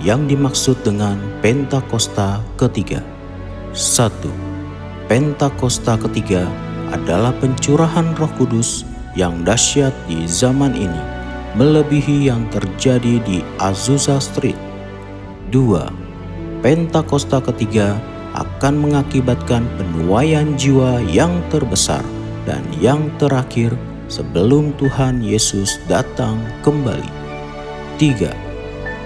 yang dimaksud dengan Pentakosta ketiga? 1. Pentakosta ketiga adalah pencurahan Roh Kudus yang dahsyat di zaman ini, melebihi yang terjadi di Azusa Street. 2. Pentakosta ketiga akan mengakibatkan penuaian jiwa yang terbesar dan yang terakhir sebelum Tuhan Yesus datang kembali. 3.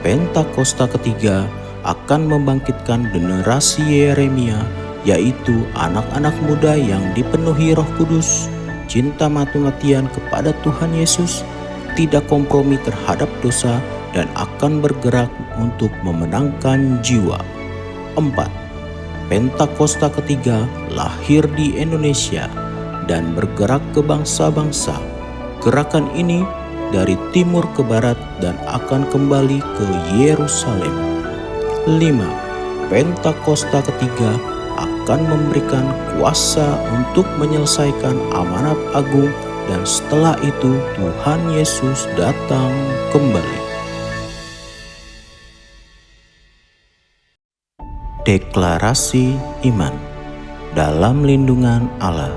Pentakosta ketiga akan membangkitkan generasi Yeremia, yaitu anak-anak muda yang dipenuhi Roh Kudus, cinta mati-matian kepada Tuhan Yesus, tidak kompromi terhadap dosa, dan akan bergerak untuk memenangkan jiwa. 4. Pentakosta ketiga lahir di Indonesia dan bergerak ke bangsa-bangsa. Gerakan ini dari timur ke barat dan akan kembali ke Yerusalem. 5. Pentakosta ketiga akan memberikan kuasa untuk menyelesaikan amanat agung, dan setelah itu Tuhan Yesus datang kembali. Deklarasi iman dalam lindungan Allah.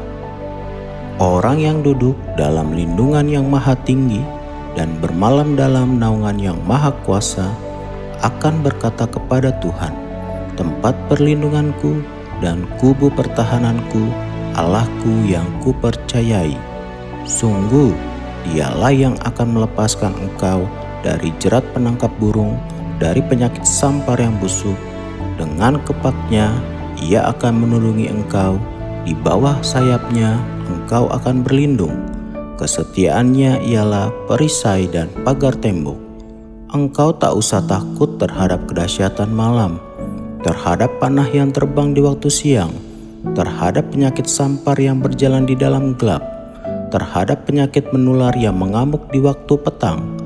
Orang yang duduk dalam lindungan yang maha tinggi dan bermalam dalam naungan yang maha kuasa akan berkata kepada Tuhan, tempat perlindunganku dan kubu pertahananku, Allahku yang kupercayai. Sungguh, Dialah yang akan melepaskan engkau dari jerat penangkap burung, dari penyakit sampar yang busuk. Dengan kepaknya, Ia akan menulungi engkau, di bawah sayapnya engkau akan berlindung. Kesetiaannya ialah perisai dan pagar tembok. Engkau tak usah takut terhadap kedahsyatan malam, terhadap panah yang terbang di waktu siang, terhadap penyakit sampar yang berjalan di dalam gelap, terhadap penyakit menular yang mengamuk di waktu petang.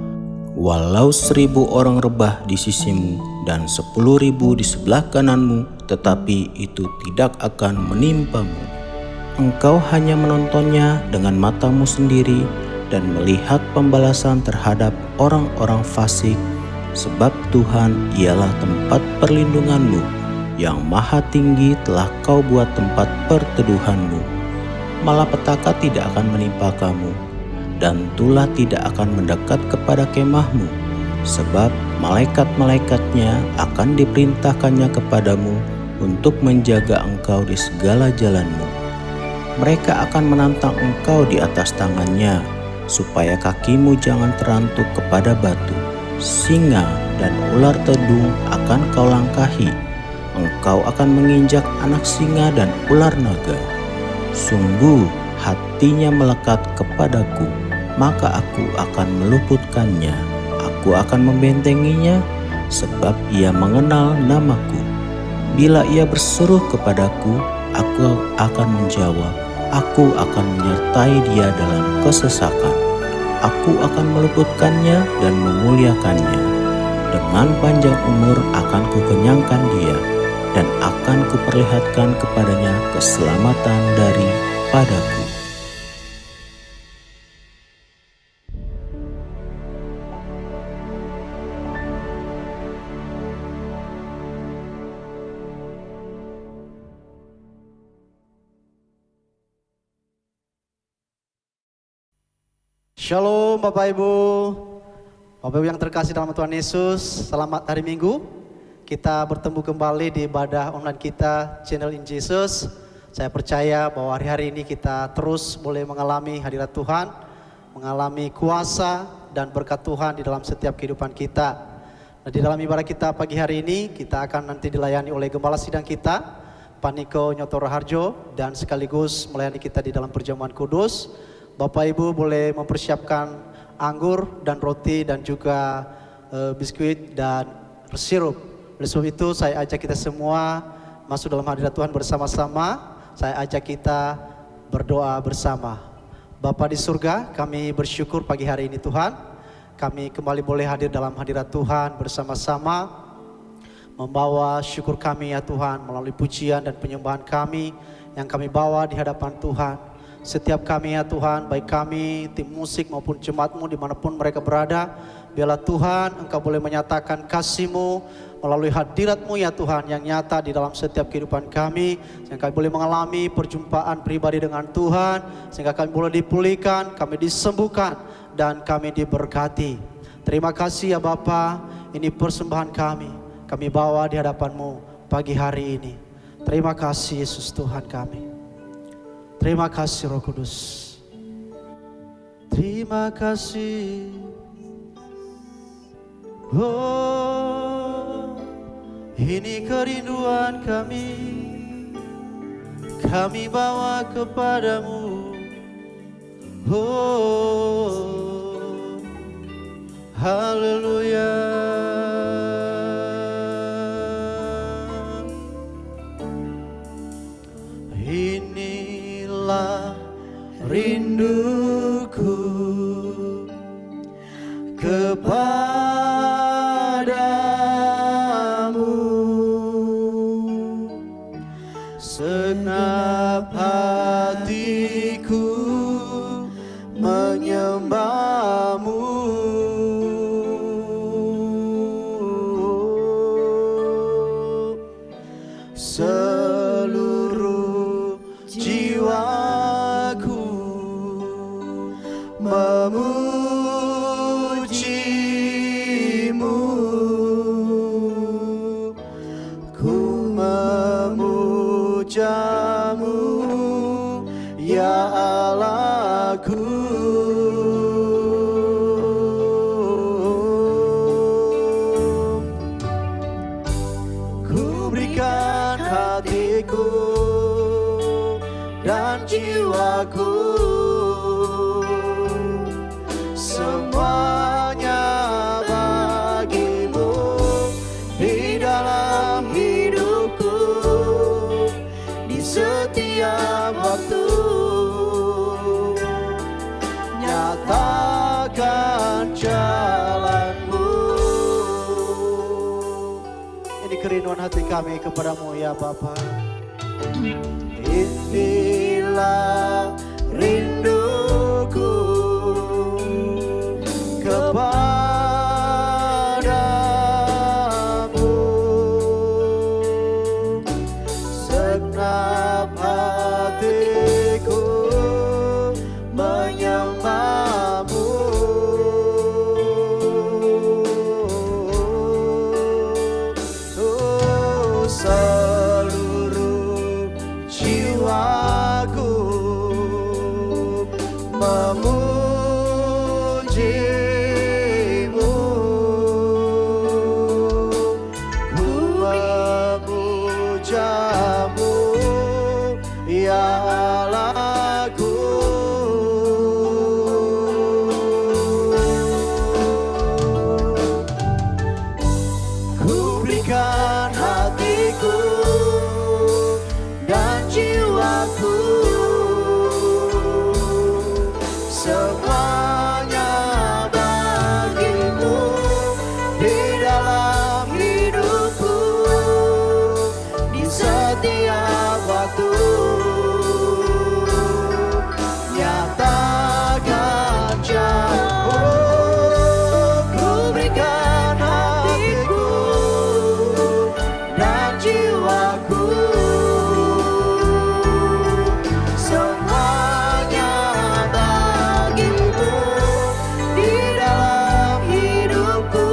Walau 1.000 orang rebah di sisimu dan 10.000 di sebelah kananmu, tetapi itu tidak akan menimpamu. Engkau hanya menontonnya dengan matamu sendiri dan melihat pembalasan terhadap orang-orang fasik, sebab Tuhan ialah tempat perlindunganmu, yang maha tinggi telah kau buat tempat perteduhanmu. Malapetaka tidak akan menimpa kamu, dan tulah tidak akan mendekat kepada kemahmu, sebab malaikat-malaikatnya akan diperintahkannya kepadamu untuk menjaga engkau di segala jalanmu. Mereka akan menantang engkau di atas tangannya, supaya kakimu jangan terantuk kepada batu. Singa dan ular tedung akan kau langkahi. Engkau akan menginjak anak singa dan ular naga. Sungguh hatinya melekat kepadaku, maka aku akan meluputkannya. Aku akan membentenginya, sebab ia mengenal namaku. Bila ia berseru kepadaku, aku akan menjawab. Aku akan menyertai dia dalam kesesakan. Aku akan meluputkannya dan memuliakannya. Dengan panjang umur akan kukenyangkan dia, dan akan kuperlihatkan kepadanya keselamatan daripadaku. Shalom Bapak Ibu yang terkasih dalam Tuhan Yesus, selamat hari Minggu. Kita bertemu kembali di ibadah online kita, Channel in Jesus. Saya percaya bahwa hari-hari ini kita terus boleh mengalami hadirat Tuhan, mengalami kuasa dan berkat Tuhan di dalam setiap kehidupan kita. Nah, di dalam ibadah kita pagi hari ini, kita akan nanti dilayani oleh Gembala Sidang kita, Pak Niko Nyotoro Harjo, dan sekaligus melayani kita di dalam perjamuan kudus. Bapak Ibu boleh mempersiapkan anggur dan roti dan juga biskuit dan sirup. Oleh sebab itu saya ajak kita semua masuk dalam hadirat Tuhan bersama-sama. Saya ajak kita berdoa bersama. Bapa di surga, kami bersyukur pagi hari ini Tuhan. Kami kembali boleh hadir dalam hadirat Tuhan bersama-sama, membawa syukur kami ya Tuhan melalui pujian dan penyembahan kami yang kami bawa di hadapan Tuhan. setiap kami ya Tuhan, baik kami, tim musik maupun jemaat-Mu dimanapun mereka berada. Biarlah Tuhan Engkau boleh menyatakan kasih-Mu melalui hadirat-Mu ya Tuhan yang nyata di dalam setiap kehidupan kami. Sehingga kami boleh mengalami perjumpaan pribadi dengan Tuhan. Sehingga kami boleh dipulihkan, kami disembuhkan, dan kami diberkati. Terima kasih ya Bapa, ini persembahan kami. Kami bawa di hadapan-Mu pagi hari ini. Terima kasih Yesus Tuhan kami. Terima kasih Roh Kudus. Terima kasih. Oh, ini kerinduan kami. Kami bawa kepadamu. Oh, haleluya. Inilah rinduku kepadamu, segenap hatiku menyembah-Mu. Seluruh jiwaku memuji-Mu, ku memuja-Mu ya Allahku. Ku berikan hatiku dan jiwaku, semuanya bagi-Mu di dalam hidupku, di setiap waktu. Nyatakan jalan-Mu. Ini kerinduan hati kami kepadamu ya Bapa. Inilah rinduku kepadamu, segenap hatiku menyembah-Mu. Oh, seluruh jiwaku memuji-Mu, ku memuja-Mu ya Allahku. Ku berikan hatiku dan jiwaku, semuanya bagi-Mu di dalam hidupku, di setiap waktu. Nyatakan jalan. Ku berikan hatiku dan jiwaku, semuanya bagi-Mu di dalam hidupku,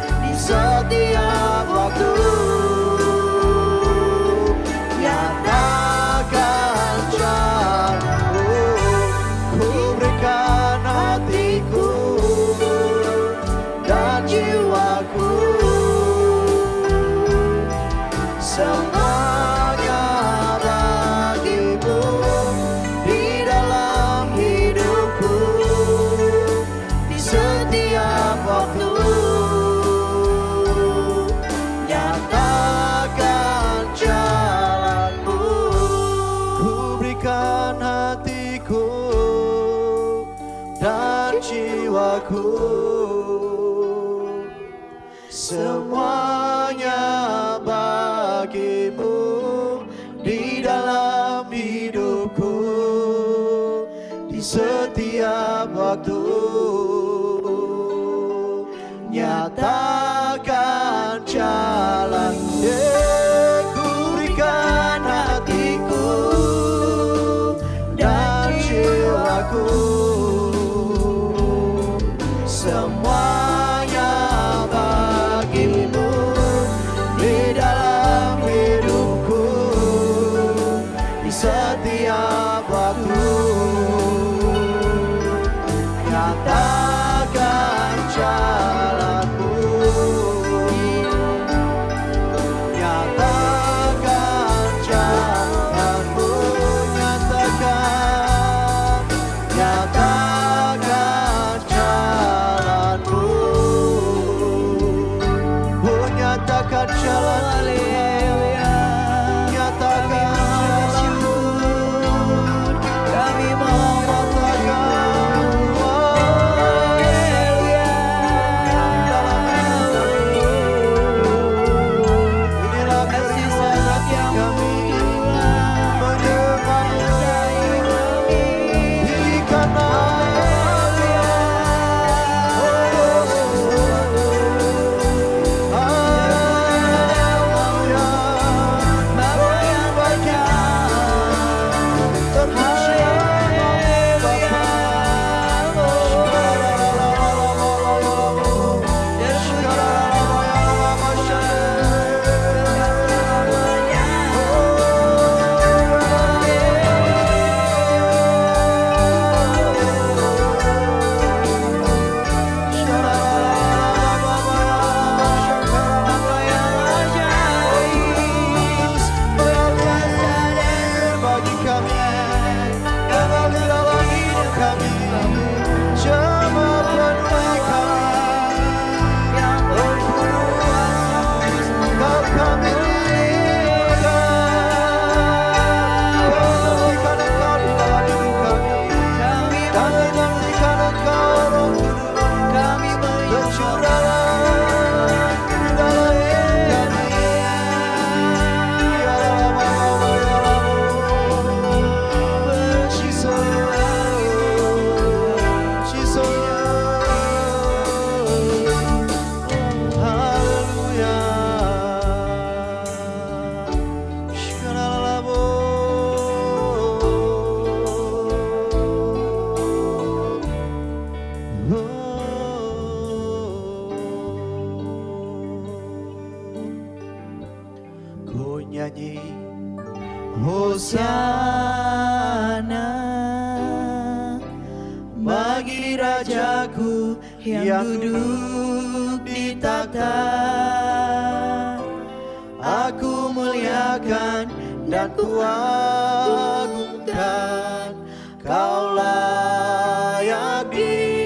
di setiap waktu. Nyatakan jalan-Mu. Ku berikan hatiku dan jiwaku, semuanya bagi-Mu di dalam hidupku, di setiap waktu. Nyatakan jalan-Mu. Ku berikan hatiku dan jiwaku, semuanya bagi-Mu di dalam hidupku, setiap waktu. Nyatakan jalan, ku berikan hatiku dan jiwaku, semuanya bagimu di dalam hidupku, di setiap waktu. Nyatakan jalanmu, nyatakan jalanmu, nyatakan jalanmu, oh nyatakan jalanmu, nyatakan jalanmu, kami mau nyanyi Hosana bagi Rajaku yang duduk di takhta. Aku muliakan dan kuagungkan, Kau layak disembah.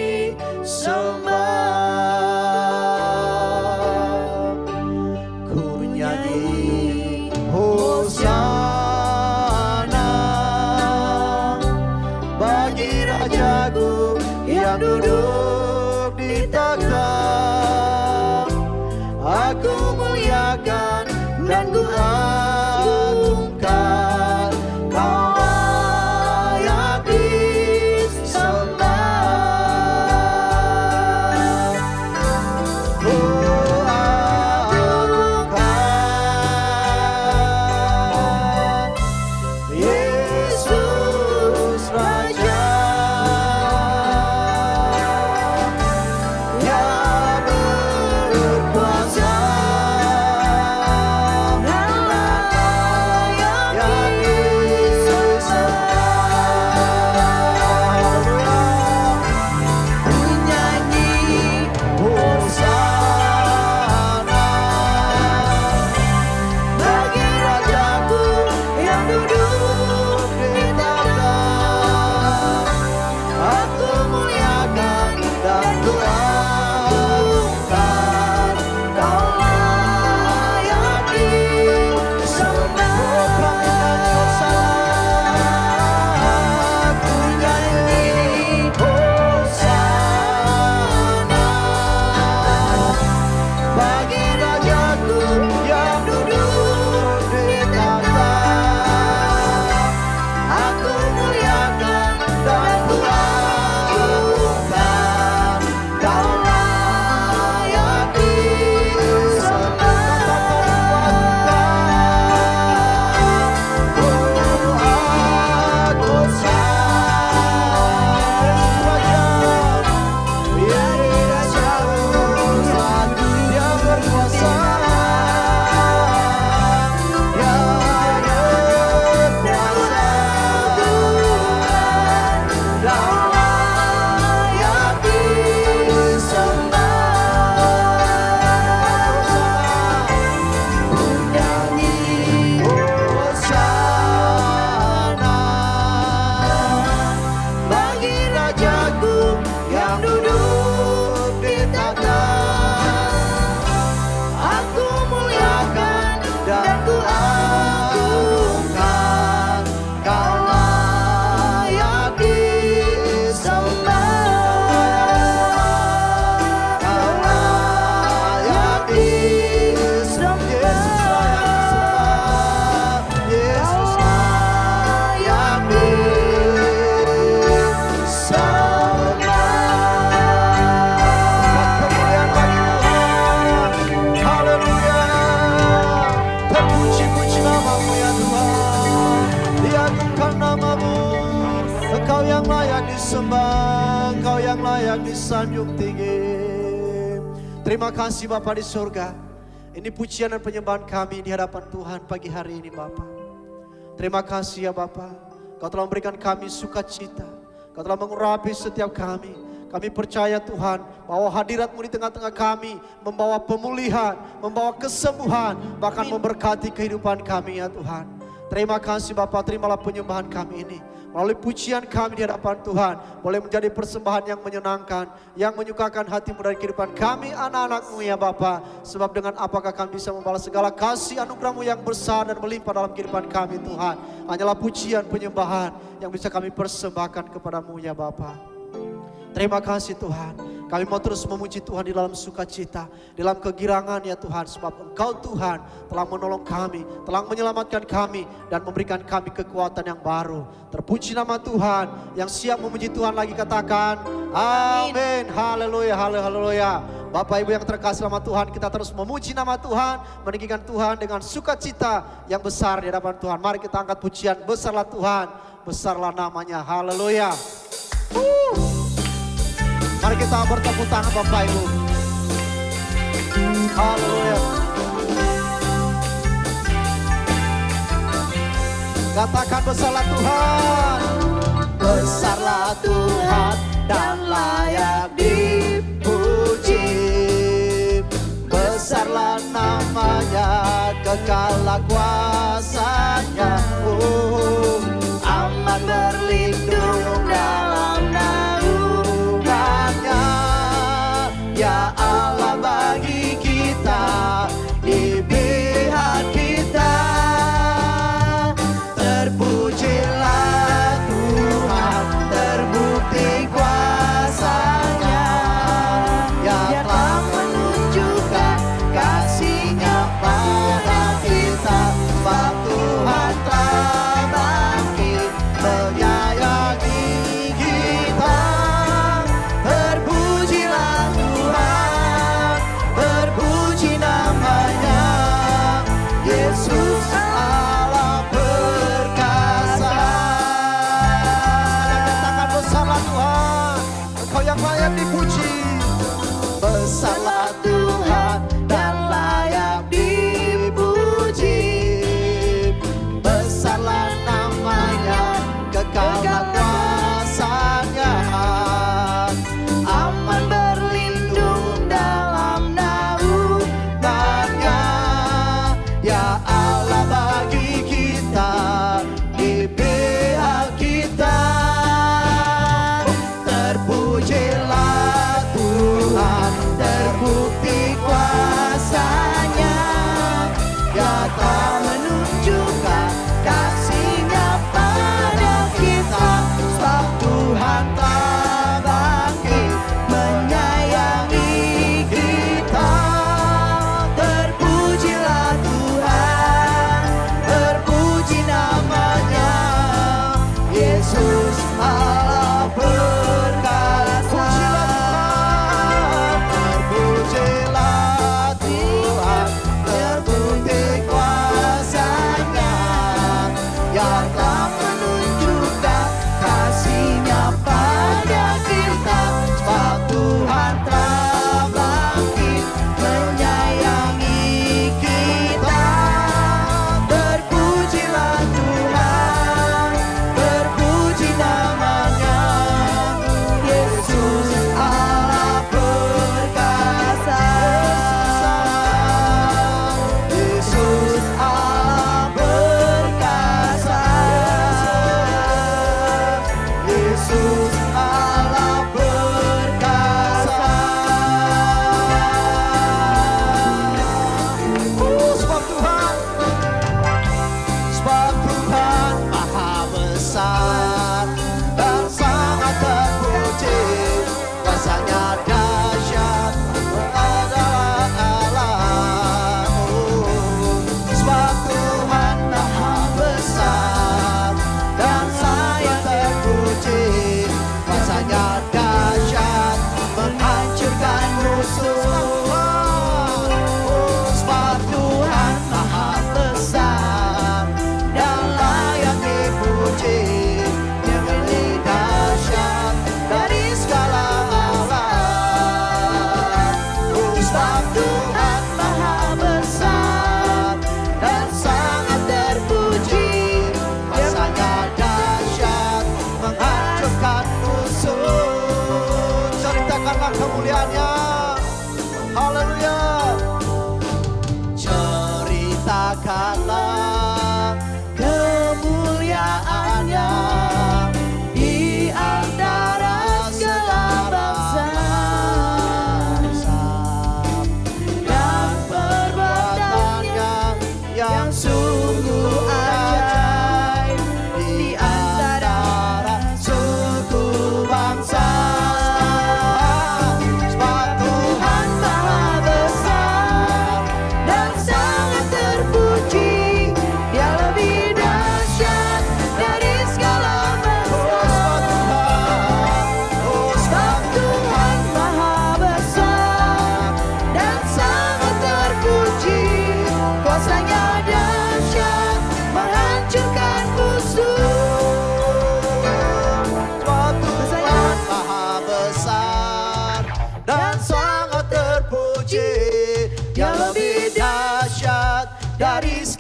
Ku nyanyi Hosana bagi Rajaku yang duduk di takhta. Aku muliakan dan kuagungkan, Kau layak disembah. ya Tuhan. Diagungkan namamu, Engkau yang layak disembah, Engkau yang layak disanjung tinggi. Terima kasih Bapa di surga. Ini pujian dan penyembahan kami di hadapan Tuhan pagi hari ini Bapa. Terima kasih ya Bapa. Kau telah memberikan kami sukacita. Kau telah mengurapi setiap kami. Kami percaya Tuhan bahwa hadirat-Mu di tengah-tengah kami membawa pemulihan, membawa kesembuhan, bahkan memberkati kehidupan kami ya Tuhan. Terima kasih Bapa, terimalah penyembahan kami ini. Melalui pujian kami di hadapan Tuhan, boleh menjadi persembahan yang menyenangkan, yang menyukakan hati-Mu dari kehidupan kami anak-anak-Mu ya Bapa. Sebab dengan apakah kami bisa membalas segala kasih anugerah-Mu yang besar dan melimpah dalam kehidupan kami Tuhan. Hanyalah pujian penyembahan yang bisa kami persembahkan kepada-Mu ya Bapa. Terima kasih Tuhan. Kami mau terus memuji Tuhan di dalam sukacita, di dalam kegirangan ya Tuhan. Sebab Engkau Tuhan telah menolong kami, telah menyelamatkan kami, dan memberikan kami kekuatan yang baru. Terpuji nama Tuhan. Yang siap memuji Tuhan lagi katakan amin. Haleluya, haleluya. Bapak Ibu yang terkasih nama Tuhan, kita terus memuji nama Tuhan, meninggikan Tuhan dengan sukacita yang besar di hadapan Tuhan. Mari kita angkat pujian, besarlah Tuhan, besarlah namanya. Haleluya. Mari kita bertepuk tangan Bapak Ibu. Haleluya. Katakan besarlah Tuhan. Besarlah Tuhan dan layak dipuji. Besarlah namanya, kekallah kuasanya. Aman berlindung dalam naungannya. Ya Allah bagi kita, di pihak kita. Terpujilah Tuhan, terbukti kuasanya. Dia telah menunjukkan kasih-Nya pada kita.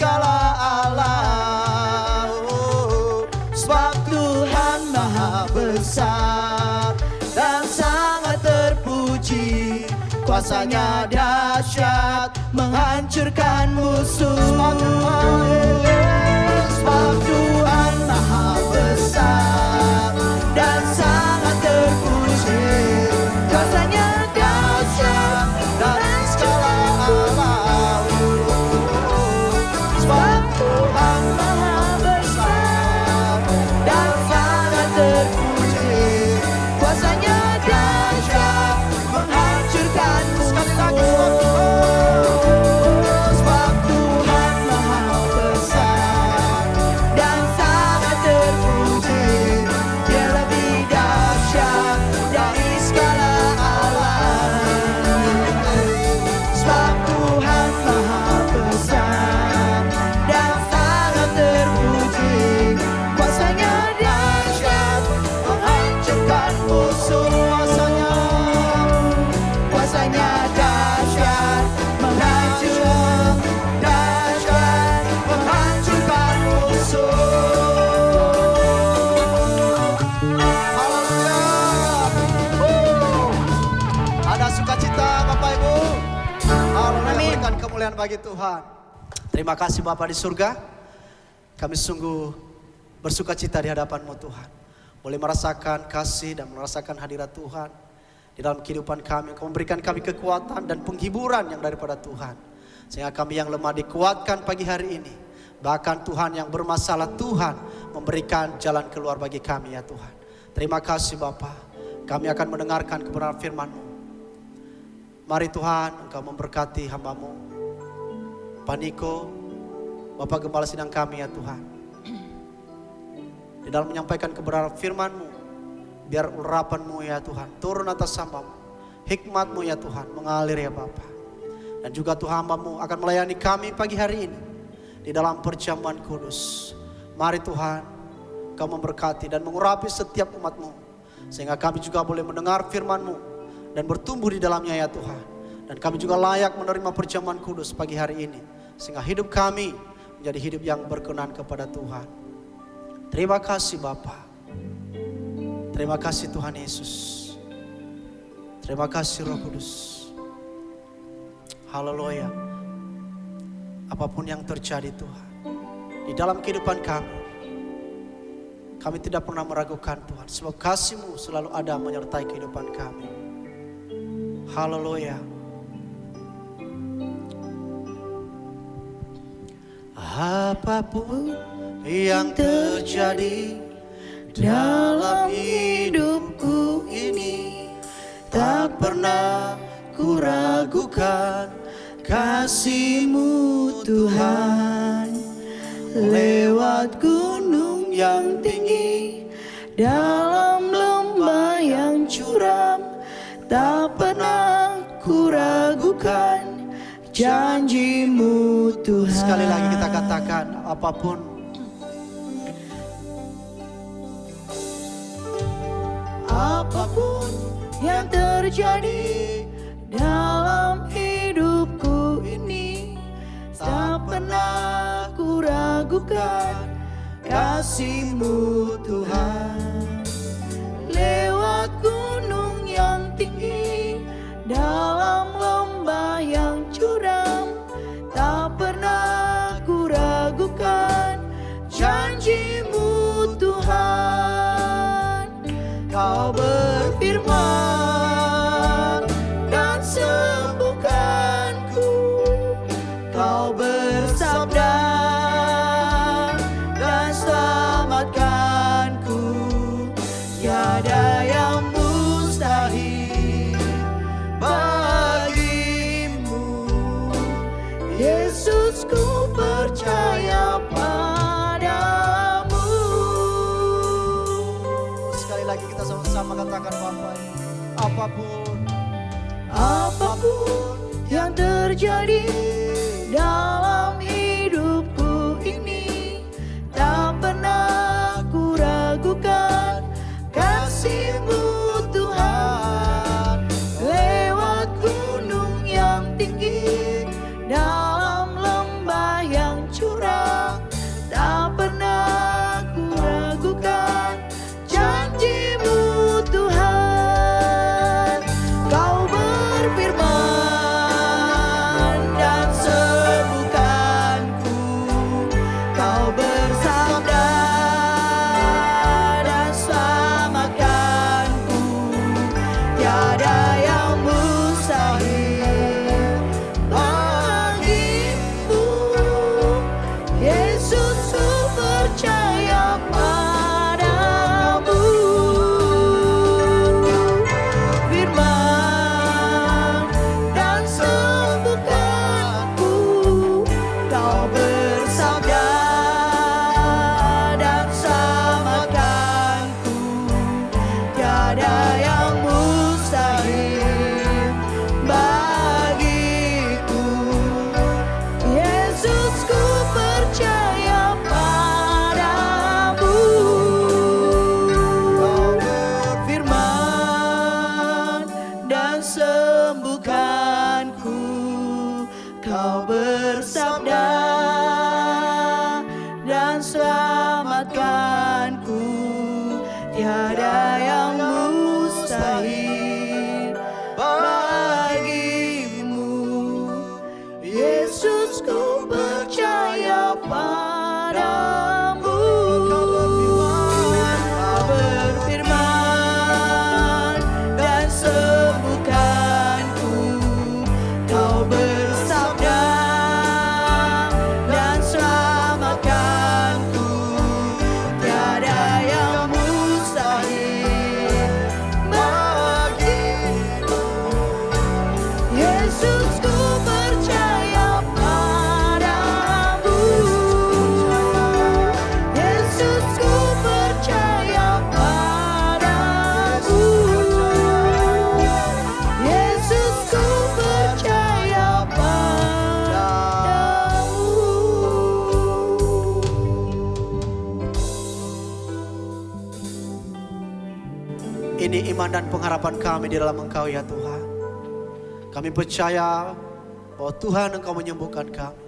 skala alam. Sebab Tuhan maha besar dan sangat terpuji, kuasanya dahsyat menghancurkan musuh. Sebab Tuhan maha besar dan sangat terpuji, kuasanya dahsyat dari skala alam. Sebab Tuhan maha besar dan sangat terpuji, kuasanya dahsyat menghancurkan musuh. Sebab Tuhan maha besar dan sangat terpuji, Dia lebih dahsyat dari skala alam. Sebab Tuhan maha besar dan sangat terpuji, kuasanya dahsyat menghancurkan musuh. Kuasanya dahsyat menghancurkan, dahsyat menghancurkan musuh. Haleluya. Ada sukacita Bapak Ibu. Haleluya, berikan kemuliaan bagi Tuhan. Terima kasih Bapa di surga. Kami sungguh bersukacita di hadapan-Mu Tuhan. Boleh merasakan kasih dan merasakan hadirat Tuhan di dalam kehidupan kami. Kau memberikan kami kekuatan dan penghiburan yang daripada Tuhan, sehingga kami yang lemah dikuatkan pagi hari ini. Bahkan Tuhan yang bermasalah, Tuhan memberikan jalan keluar bagi kami ya Tuhan. Terima kasih Bapa. Kami akan mendengarkan kebenaran firman-Mu. Mari Tuhan Engkau memberkati hamba-Mu Pak Niko, Bapak Gembala Sidang kami ya Tuhan. Di dalam menyampaikan kebenaran firman-Mu, biar urapan-Mu ya Tuhan turun atas hamba-Mu. Hikmat-Mu ya Tuhan mengalir ya Bapa. Dan juga Tuhan hamba-Mu akan melayani kami pagi hari ini di dalam perjamuan kudus. Mari Tuhan Kau memberkati dan mengurapi setiap umat-Mu, sehingga kami juga boleh mendengar firman-Mu dan bertumbuh di dalamnya ya Tuhan. Dan kami juga layak menerima perjamuan kudus pagi hari ini, sehingga hidup kami menjadi hidup yang berkenan kepada Tuhan. Terima kasih Bapa. Terima kasih Tuhan Yesus. Terima kasih Roh Kudus. Haleluya. Apapun yang terjadi Tuhan di dalam kehidupan kami tidak pernah meragukan Tuhan, sebab kasih-Mu selalu ada menyertai kehidupan kami. Haleluya. Apapun yang terjadi dalam hidupku ini, tak pernah ku ragukan kasih-Mu Tuhan. Lewat gunung yang tinggi, dalam lembah yang curam, tak pernah ku ragukan janji-Mu Tuhan. Sekali lagi kita katakan, apapun yang terjadi dalam hidupku ini, tak pernah ku ragukan kasih-Mu Tuhan. Lewat gunung yang tinggi, dalam lembah yang curam, tak pernah ku ragukan janji-Mu Tuhan. Kau berfirman dan sembuhkanku, Kau bersabda dan selamatkanku. Tiada yang mustahil bagimu, Yesus, ku percaya padamu. Sekali lagi kita sama-sama katakan Bapa, apapun yang terjadi dalam hidupku ini, tak pernah ku ragukan kasih-Mu Tuhan. Lewat gunung yang tinggi, dalam lembah yang curam, dan selamatkanku. Tiada yang mustahil bagimu. Yesus, ku percaya padamu. Kau berfirman dan sembuhkanku. Kau bersabda dan selamatkanku. Tiada yang mustahil bagimu. Yesus, ku percaya padamu. Yesus, ku percaya padamu. Yesus, ku percaya padamu. Ini iman dan pengharapan kami di dalam Engkau ya Tuhan. Kami percaya bahwa Tuhan Engkau menyembuhkan kami.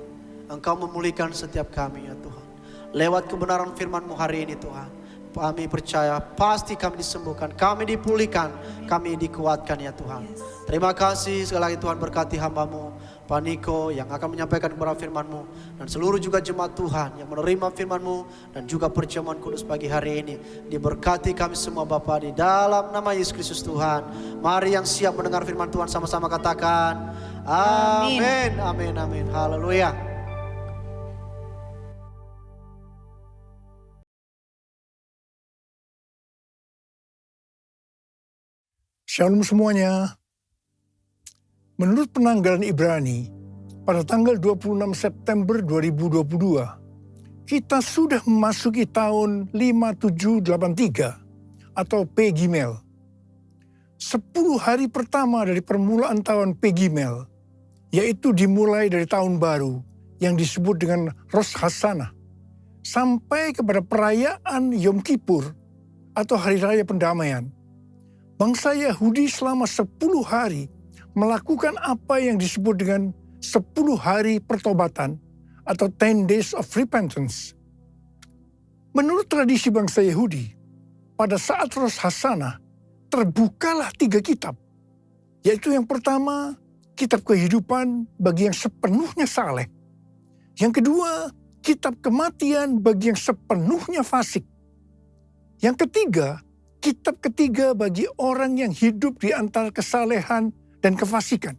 Engkau memulihkan setiap kami ya Tuhan. Lewat kebenaran firman-Mu hari ini Tuhan. Kami percaya pasti kami disembuhkan, kami dipulihkan, kami dikuatkan ya Tuhan. Terima kasih sekali lagi Tuhan, berkati hamba-Mu Pak Niko yang akan menyampaikan kebenaran firman-Mu. Dan seluruh juga jemaat Tuhan yang menerima firman-Mu dan juga perjamuan kudus pagi hari ini. Diberkati kami semua Bapa di dalam nama Yesus Kristus Tuhan. Mari yang siap mendengar firman Tuhan sama-sama katakan amin, amin, amin, haleluya. Shalom semuanya. Menurut penanggalan Ibrani, pada tanggal 26 September 2022, kita sudah memasuki tahun 5783 atau P Gimel. 10 hari pertama dari permulaan tahun P Gimel, yaitu dimulai dari tahun baru yang disebut dengan Rosh Hashanah, sampai kepada perayaan Yom Kippur atau Hari Raya Pendamaian. Bangsa Yahudi selama 10 hari melakukan apa yang disebut dengan 10 hari pertobatan atau 10 days of repentance. Menurut tradisi bangsa Yahudi, pada saat Rosh Hashanah terbukalah 3 kitab, yaitu yang pertama, kitab kehidupan bagi yang sepenuhnya saleh. Yang kedua, kitab kematian bagi yang sepenuhnya fasik. Yang ketiga, kitab ketiga bagi orang yang hidup di antara kesalehan dan kefasikan.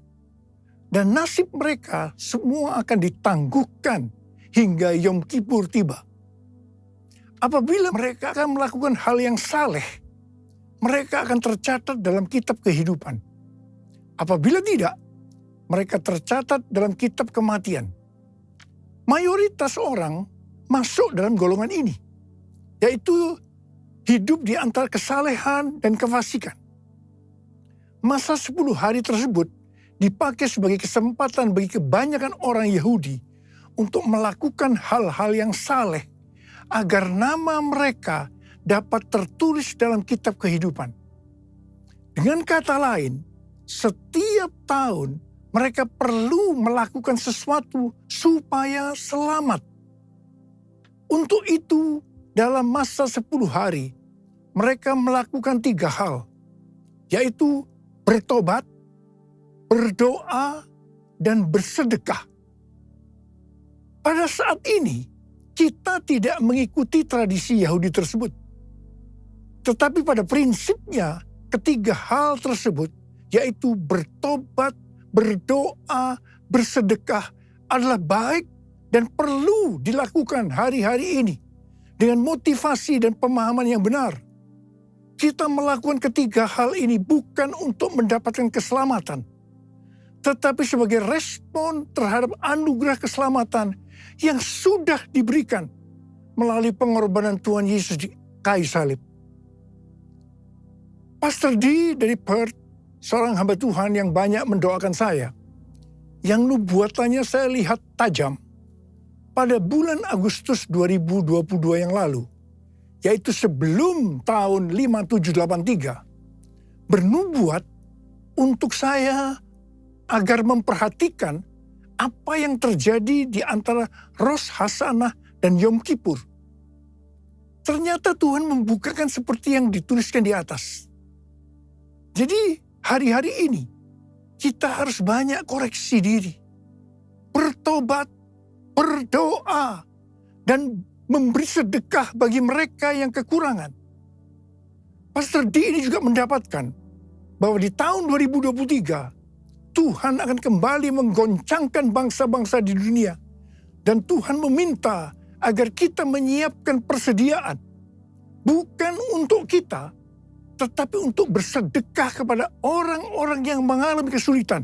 Dan nasib mereka semua akan ditangguhkan hingga Yom Kippur tiba. Apabila mereka akan melakukan hal yang saleh, mereka akan tercatat dalam kitab kehidupan. Apabila tidak, mereka tercatat dalam kitab kematian. Mayoritas orang masuk dalam golongan ini, yaitu hidup di antara kesalehan dan kefasikan. Masa 10 hari tersebut dipakai sebagai kesempatan bagi kebanyakan orang Yahudi untuk melakukan hal-hal yang saleh agar nama mereka dapat tertulis dalam kitab kehidupan. Dengan kata lain, setiap tahun mereka perlu melakukan sesuatu supaya selamat. Untuk itu, dalam masa 10 hari, mereka melakukan 3 hal, yaitu bertobat, berdoa, dan bersedekah. Pada saat ini, kita tidak mengikuti tradisi Yahudi tersebut. Tetapi pada prinsipnya, ketiga hal tersebut, yaitu bertobat, berdoa, bersedekah, adalah baik dan perlu dilakukan hari-hari ini dengan motivasi dan pemahaman yang benar. Kita melakukan ketiga hal ini bukan untuk mendapatkan keselamatan, tetapi sebagai respon terhadap anugerah keselamatan yang sudah diberikan melalui pengorbanan Tuhan Yesus di kayu salib. Pastor D dari Perth, seorang hamba Tuhan yang banyak mendoakan saya, yang nubuatannya saya lihat tajam pada bulan Agustus 2022 yang lalu, yaitu sebelum tahun 5783, bernubuat untuk saya agar memperhatikan apa yang terjadi di antara Rosh Hashanah dan Yom Kippur ternyata Tuhan membukakan seperti yang dituliskan di atas. Jadi hari-hari ini kita harus banyak koreksi diri, bertobat, berdoa, dan memberi sedekah bagi mereka yang kekurangan. Pastor D ini juga mendapatkan bahwa di tahun 2023 Tuhan akan kembali menggoncangkan bangsa-bangsa di dunia. Dan Tuhan meminta agar kita menyiapkan persediaan. Bukan untuk kita, tetapi untuk bersedekah kepada orang-orang yang mengalami kesulitan.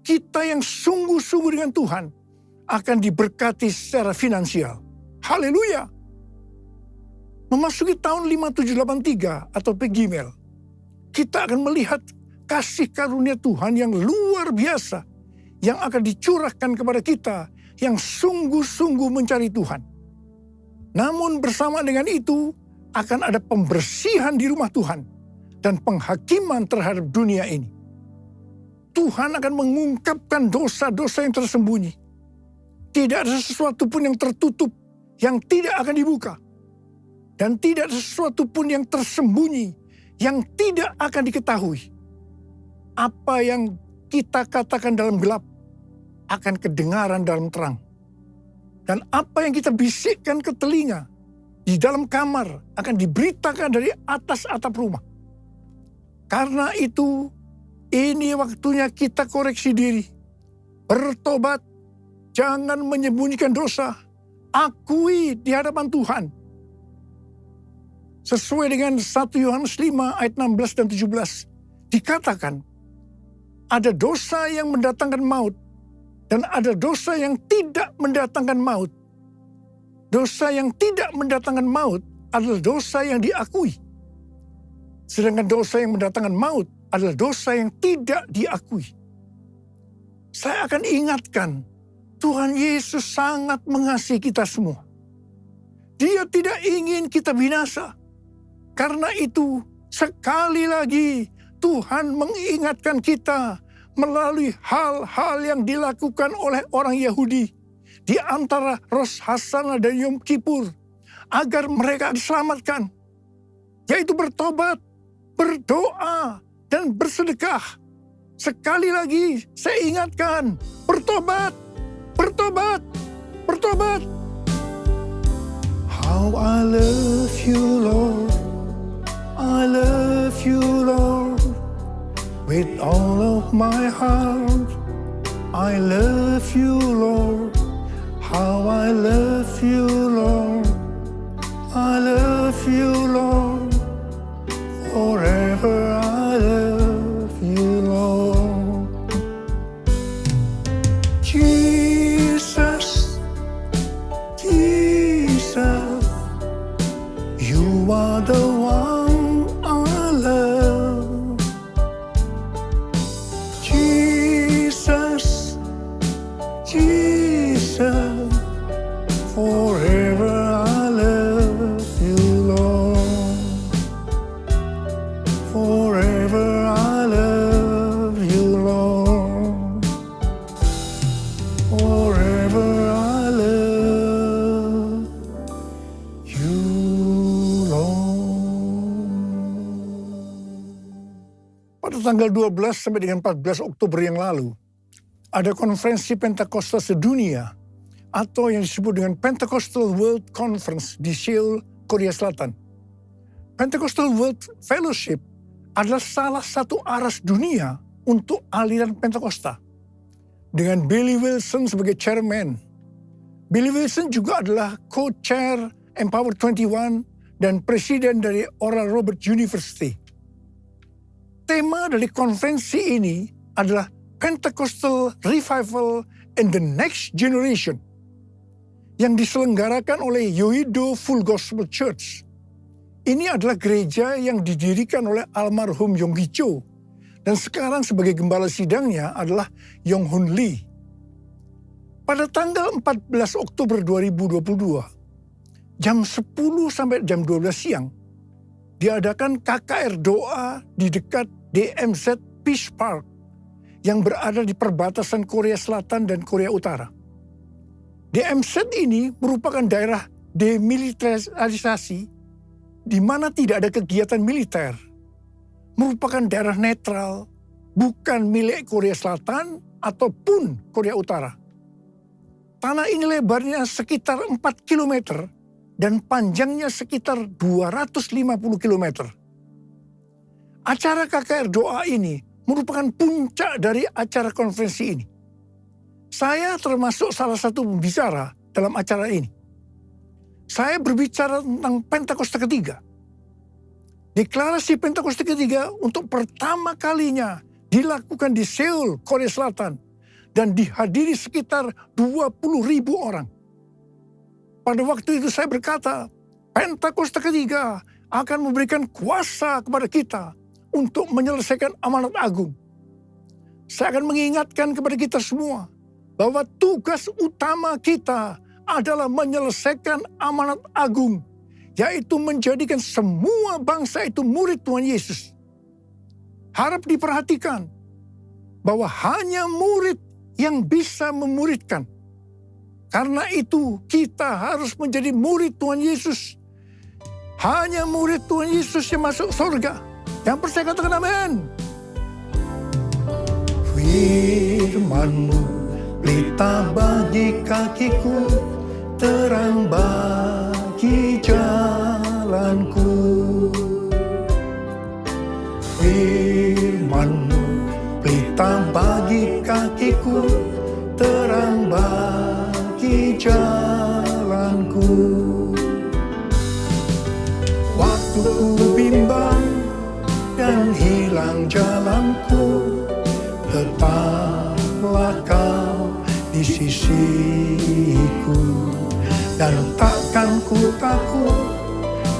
Kita yang sungguh-sungguh dengan Tuhan akan diberkati secara finansial. Haleluya! Memasuki tahun 5783 atau Pegimel, kita akan melihat kasih karunia Tuhan yang luar biasa yang akan dicurahkan kepada kita yang sungguh-sungguh mencari Tuhan. Namun bersama dengan itu akan ada pembersihan di rumah Tuhan dan penghakiman terhadap dunia ini. Tuhan akan mengungkapkan dosa-dosa yang tersembunyi. Tidak ada sesuatu pun yang tertutup yang tidak akan dibuka. Dan tidak ada sesuatu pun yang tersembunyi yang tidak akan diketahui. Apa yang kita katakan dalam gelap akan kedengaran dalam terang. Dan apa yang kita bisikkan ke telinga di dalam kamar akan diberitakan dari atas atap rumah. Karena itu, ini waktunya kita koreksi diri. Bertobat, jangan menyembunyikan dosa. Akui di hadapan Tuhan. Sesuai dengan 1 Yohanes 5 ayat 16 dan 17. Dikatakan, ada dosa yang mendatangkan maut. Dan ada dosa yang tidak mendatangkan maut. Dosa yang tidak mendatangkan maut adalah dosa yang diakui. Sedangkan dosa yang mendatangkan maut adalah dosa yang tidak diakui. Saya akan ingatkan, Tuhan Yesus sangat mengasihi kita semua. Dia tidak ingin kita binasa. Karena itu, sekali lagi Tuhan mengingatkan kita melalui hal-hal yang dilakukan oleh orang Yahudi di antara Rosh Hashanah dan Yom Kippur agar mereka diselamatkan, yaitu bertobat, berdoa, dan bersedekah. Sekali lagi saya ingatkan, bertobat, bertobat, bertobat. How I love you, Lord. I love you, Lord. With all of my heart, I love you, Lord. How I love you, Lord. I love you, Lord. Forever I love you, Lord. Jesus, Jesus, you are the one I love. Jesus, Jesus, forever I love you, Lord. Forever I love you, Lord. Forever I love you, Lord. Pada tanggal 12 sampai dengan 14 Oktober yang lalu, ada konferensi Pentakosta sedunia atau yang disebut dengan Pentecostal World Conference di Seoul, Korea Selatan. Pentecostal World Fellowship adalah salah satu aras dunia untuk aliran Pentakosta. Dengan Billy Wilson sebagai chairman. Billy Wilson juga adalah co-chair Empower 21 dan presiden dari Oral Roberts University. Tema dari konferensi ini adalah Pentecostal Revival in the Next Generation yang diselenggarakan oleh Yoido Full Gospel Church. Ini adalah gereja yang didirikan oleh almarhum Yong Gi Cho dan sekarang sebagai gembala sidangnya adalah Yong Hun Lee. Pada tanggal 14 Oktober 2022, jam 10 sampai jam 12 siang, diadakan KKR doa di dekat DMZ Peace Park yang berada di perbatasan Korea Selatan dan Korea Utara. DMZ ini merupakan daerah demilitarisasi di mana tidak ada kegiatan militer, merupakan daerah netral, bukan milik Korea Selatan ataupun Korea Utara. Tanah ini lebarnya sekitar 4 km dan panjangnya sekitar 250 km. Acara KKR Doa ini merupakan puncak dari acara konferensi ini. Saya termasuk salah satu pembicara dalam acara ini. Saya berbicara tentang Pentakosta ketiga. Deklarasi Pentakosta ketiga untuk pertama kalinya dilakukan di Seoul, Korea Selatan, dan dihadiri sekitar 20.000 orang. Pada waktu itu saya berkata, Pentakosta ketiga akan memberikan kuasa kepada kita untuk menyelesaikan amanat agung. Saya akan mengingatkan kepada kita semua bahwa tugas utama kita adalah menyelesaikan amanat agung, yaitu menjadikan semua bangsa itu murid Tuhan Yesus. Harap diperhatikan bahwa hanya murid yang bisa memuridkan. Karena itu kita harus menjadi murid Tuhan Yesus. Hanya murid Tuhan Yesus yang masuk surga. Yang percaya katakan amin. Firman-Mu pelita bagi kakiku, terang bagi jalanku. Firman-Mu pelita bagi kakiku, terang bagi jalanku. Waktu ku bimbang dan hilang jalanku, tetaplah Kau di sisiku. Dan takkan ku takut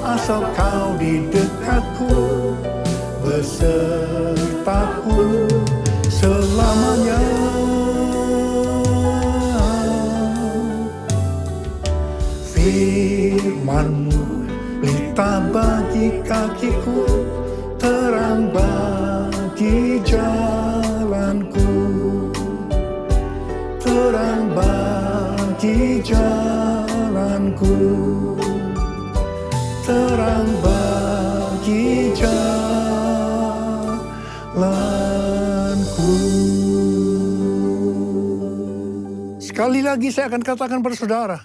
asal Kau di dekatku, besertaku selamanya. Firman-Mu pelita bagi kakiku, terang bagi jalanku. Terang bagi jalanku. Terang bagi jalanku. Sekali lagi saya akan katakan pada saudara,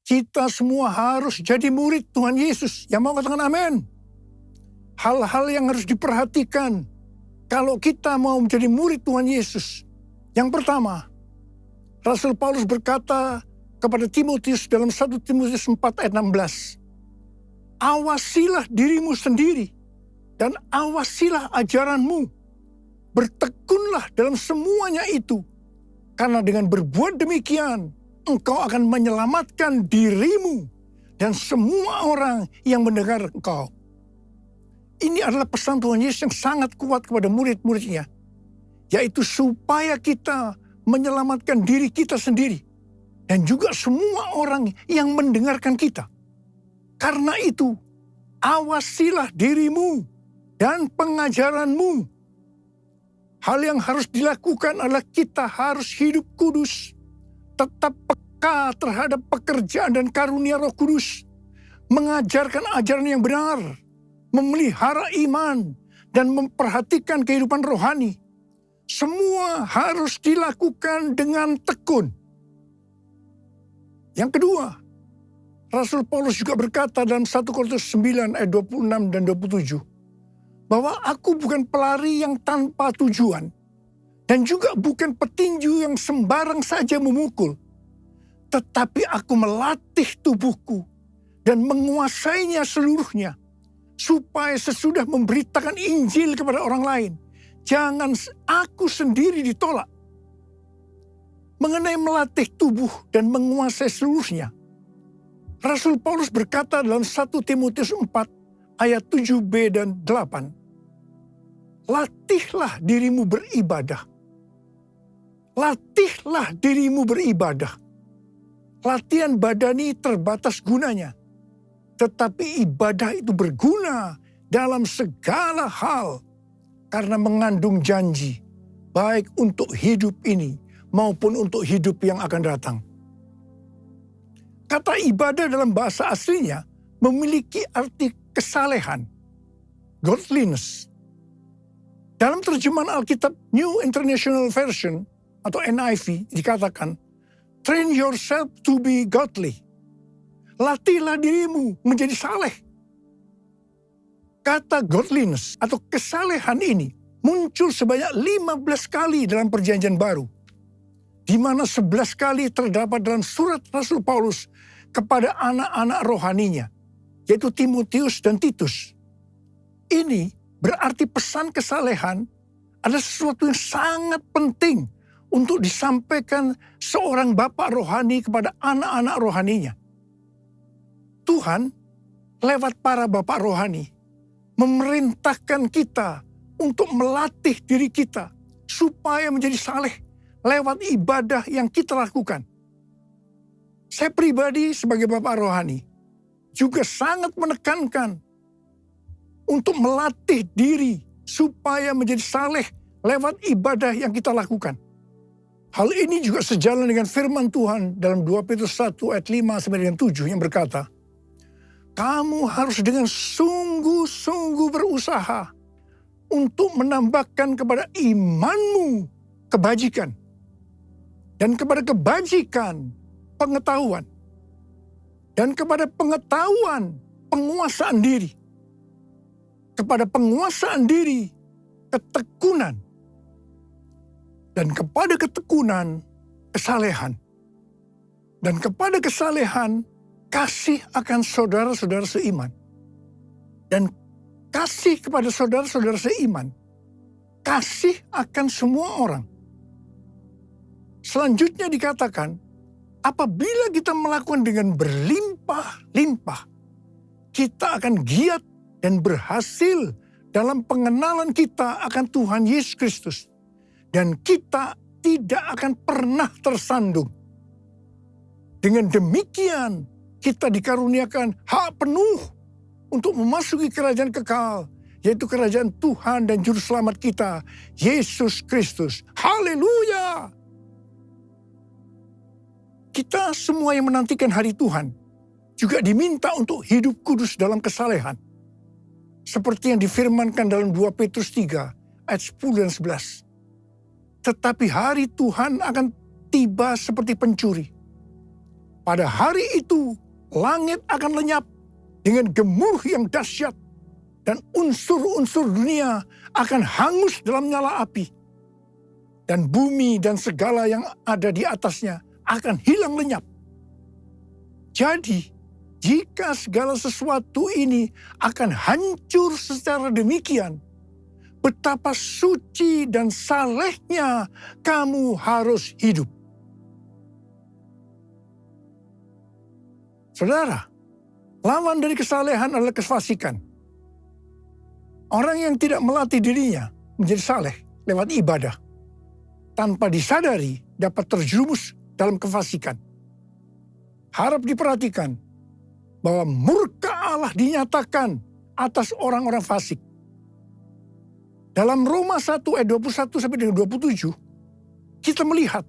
kita semua harus jadi murid Tuhan Yesus. Yang mau katakan amin. Hal-hal yang harus diperhatikan kalau kita mau menjadi murid Tuhan Yesus. Yang pertama, Rasul Paulus berkata kepada Timotius dalam 1 Timotius 4 ayat 16. Awasilah dirimu sendiri dan awasilah ajaranmu. Bertekunlah dalam semuanya itu. Karena dengan berbuat demikian, engkau akan menyelamatkan dirimu dan semua orang yang mendengar engkau. Ini adalah pesan Tuhan Yesus yang sangat kuat kepada murid-muridnya. Yaitu supaya kita menyelamatkan diri kita sendiri. Dan juga semua orang yang mendengarkan kita. Karena itu, awasilah dirimu dan pengajaranmu. Hal yang harus dilakukan adalah kita harus hidup kudus. Tetap peka terhadap pekerjaan dan karunia Roh Kudus. Mengajarkan ajaran yang benar. Memelihara iman dan memperhatikan kehidupan rohani. Semua harus dilakukan dengan tekun. Yang kedua, Rasul Paulus juga berkata dalam 1 Korintus 9 ayat 26 dan 27. Bahwa aku bukan pelari yang tanpa tujuan. Dan juga bukan petinju yang sembarang saja memukul. Tetapi aku melatih tubuhku dan menguasainya seluruhnya. Supaya sesudah memberitakan Injil kepada orang lain, jangan aku sendiri ditolak. Mengenai melatih tubuh dan menguasai seluruhnya, Rasul Paulus berkata dalam 1 Timotius 4 ayat 7b dan 8. Latihlah dirimu beribadah. Latihlah dirimu beribadah. Latihan badani terbatas gunanya. Tetapi ibadah itu berguna dalam segala hal. Karena mengandung janji. Baik untuk hidup ini maupun untuk hidup yang akan datang. Kata ibadah dalam bahasa aslinya memiliki arti kesalehan, godliness. Dalam terjemahan Alkitab New International Version atau NIV dikatakan, train yourself to be godly. Latihlah dirimu menjadi saleh. Kata godliness atau kesalehan ini muncul sebanyak 15 kali dalam Perjanjian Baru, di mana 11 kali terdapat dalam surat Rasul Paulus kepada anak-anak rohaninya, yaitu Timotius dan Titus. Ini berarti pesan kesalehan adalah sesuatu yang sangat penting untuk disampaikan seorang bapak rohani kepada anak-anak rohaninya. Tuhan lewat para bapak rohani memerintahkan kita untuk melatih diri kita supaya menjadi saleh lewat ibadah yang kita lakukan. Saya pribadi sebagai bapak rohani juga sangat menekankan untuk melatih diri supaya menjadi saleh lewat ibadah yang kita lakukan. Hal ini juga sejalan dengan firman Tuhan dalam 2 Petrus 1 ayat 5 sampai dengan 7 yang berkata, kamu harus dengan sungguh-sungguh berusaha untuk menambahkan kepada imanmu kebajikan, dan kepada kebajikan pengetahuan, dan kepada pengetahuan penguasaan diri, kepada penguasaan diri ketekunan, dan kepada ketekunan kesalehan, dan kepada kesalehan kasih akan saudara-saudara seiman, dan kasih kepada saudara-saudara seiman, kasih akan semua orang. Selanjutnya dikatakan, apabila kita melakukan dengan berlimpah-limpah, kita akan giat dan berhasil dalam pengenalan kita akan Tuhan Yesus Kristus. Dan kita tidak akan pernah tersandung. Dengan demikian, kita dikaruniakan hak penuh untuk memasuki kerajaan kekal, yaitu kerajaan Tuhan dan Juru Selamat kita, Yesus Kristus. Haleluya! Kita semua yang menantikan hari Tuhan juga diminta untuk hidup kudus dalam kesalehan. Seperti yang difirmankan dalam 2 Petrus 3 ayat 10 dan 11. Tetapi hari Tuhan akan tiba seperti pencuri. Pada hari itu, langit akan lenyap dengan gemuruh yang dahsyat, dan unsur-unsur dunia akan hangus dalam nyala api. Dan bumi dan segala yang ada di atasnya akan hilang lenyap. Jadi, jika segala sesuatu ini akan hancur secara demikian, betapa suci dan salehnya kamu harus hidup. Saudara, lawan dari kesalehan adalah kefasikan. Orang yang tidak melatih dirinya menjadi saleh lewat ibadah, tanpa disadari dapat terjerumus dalam kefasikan. Harap diperhatikan bahwa murka Allah dinyatakan atas orang-orang fasik. Dalam Roma 1 ayat 21 sampai dengan 27, kita melihat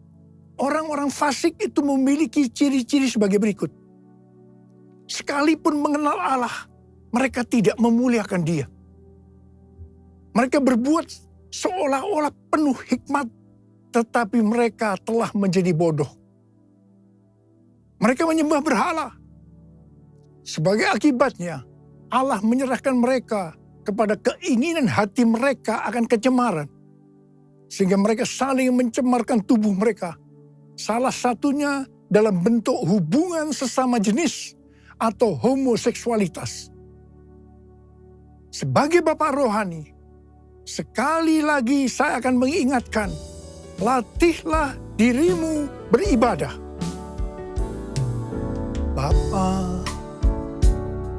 orang-orang fasik itu memiliki ciri-ciri sebagai berikut. Sekalipun mengenal Allah, mereka tidak memuliakan Dia. Mereka berbuat seolah-olah penuh hikmat, tetapi mereka telah menjadi bodoh. Mereka menyembah berhala. Sebagai akibatnya, Allah menyerahkan mereka kepada keinginan hati mereka akan kecemaran. Sehingga mereka saling mencemarkan tubuh mereka. Salah satunya dalam bentuk hubungan sesama jenis atau homoseksualitas. Sebagai bapak rohani, sekali lagi saya akan mengingatkan, latihlah dirimu beribadah. Bapa,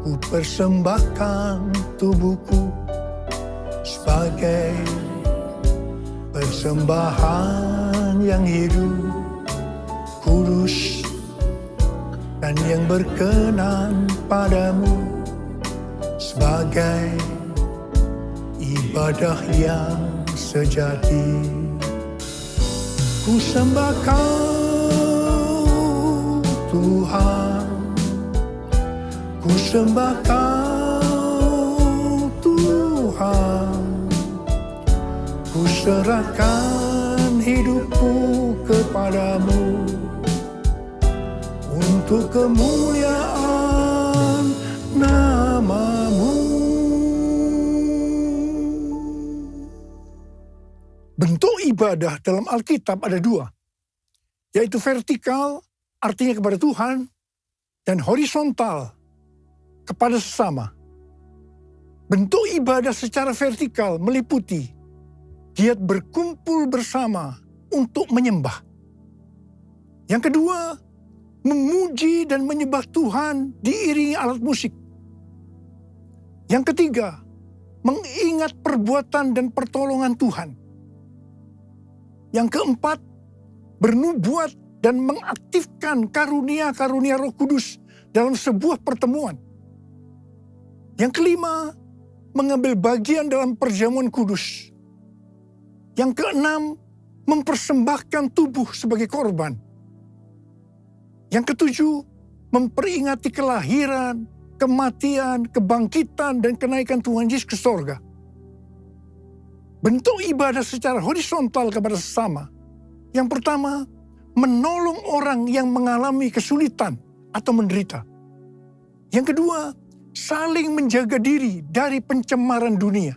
ku persembahkan tubuhku sebagai persembahan yang hidup, kudus, dan yang berkenan padamu, sebagai ibadah yang sejati. Ku sembah Kau, Tuhan, Ku sembah Kau Tuhan, ku serahkan hidupku kepadamu untuk kemuliaan nama-Mu. Bentuk ibadah dalam Alkitab ada dua, yaitu vertikal, artinya kepada Tuhan, dan horizontal, kepada sesama. Bentuk ibadah secara vertikal meliputi giat berkumpul bersama untuk menyembah. Yang kedua, memuji dan menyembah Tuhan diiringi alat musik. Yang ketiga, mengingat perbuatan dan pertolongan Tuhan. Yang keempat, bernubuat dan mengaktifkan karunia-karunia Roh Kudus dalam sebuah pertemuan. Yang kelima, mengambil bagian dalam perjamuan kudus. Yang keenam, mempersembahkan tubuh sebagai korban. Yang ketujuh, memperingati kelahiran, kematian, kebangkitan, dan kenaikan Tuhan Yesus ke sorga. Bentuk ibadah secara horizontal kepada sesama. Yang pertama, menolong orang yang mengalami kesulitan atau menderita. Yang kedua, saling menjaga diri dari pencemaran dunia.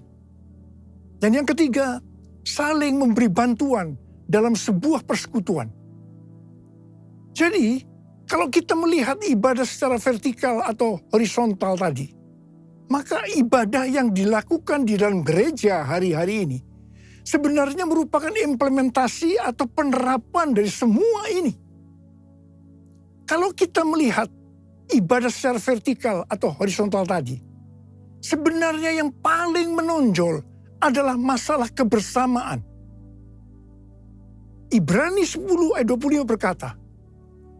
Dan yang ketiga, saling memberi bantuan dalam sebuah persekutuan. Jadi, kalau kita melihat ibadah secara vertikal atau horizontal tadi, maka ibadah yang dilakukan di dalam gereja hari-hari ini sebenarnya merupakan implementasi atau penerapan dari semua ini. Kalau kita melihat ibadah secara vertikal atau horizontal tadi, sebenarnya yang paling menonjol adalah masalah kebersamaan. Ibrani 10 ayat 25 berkata,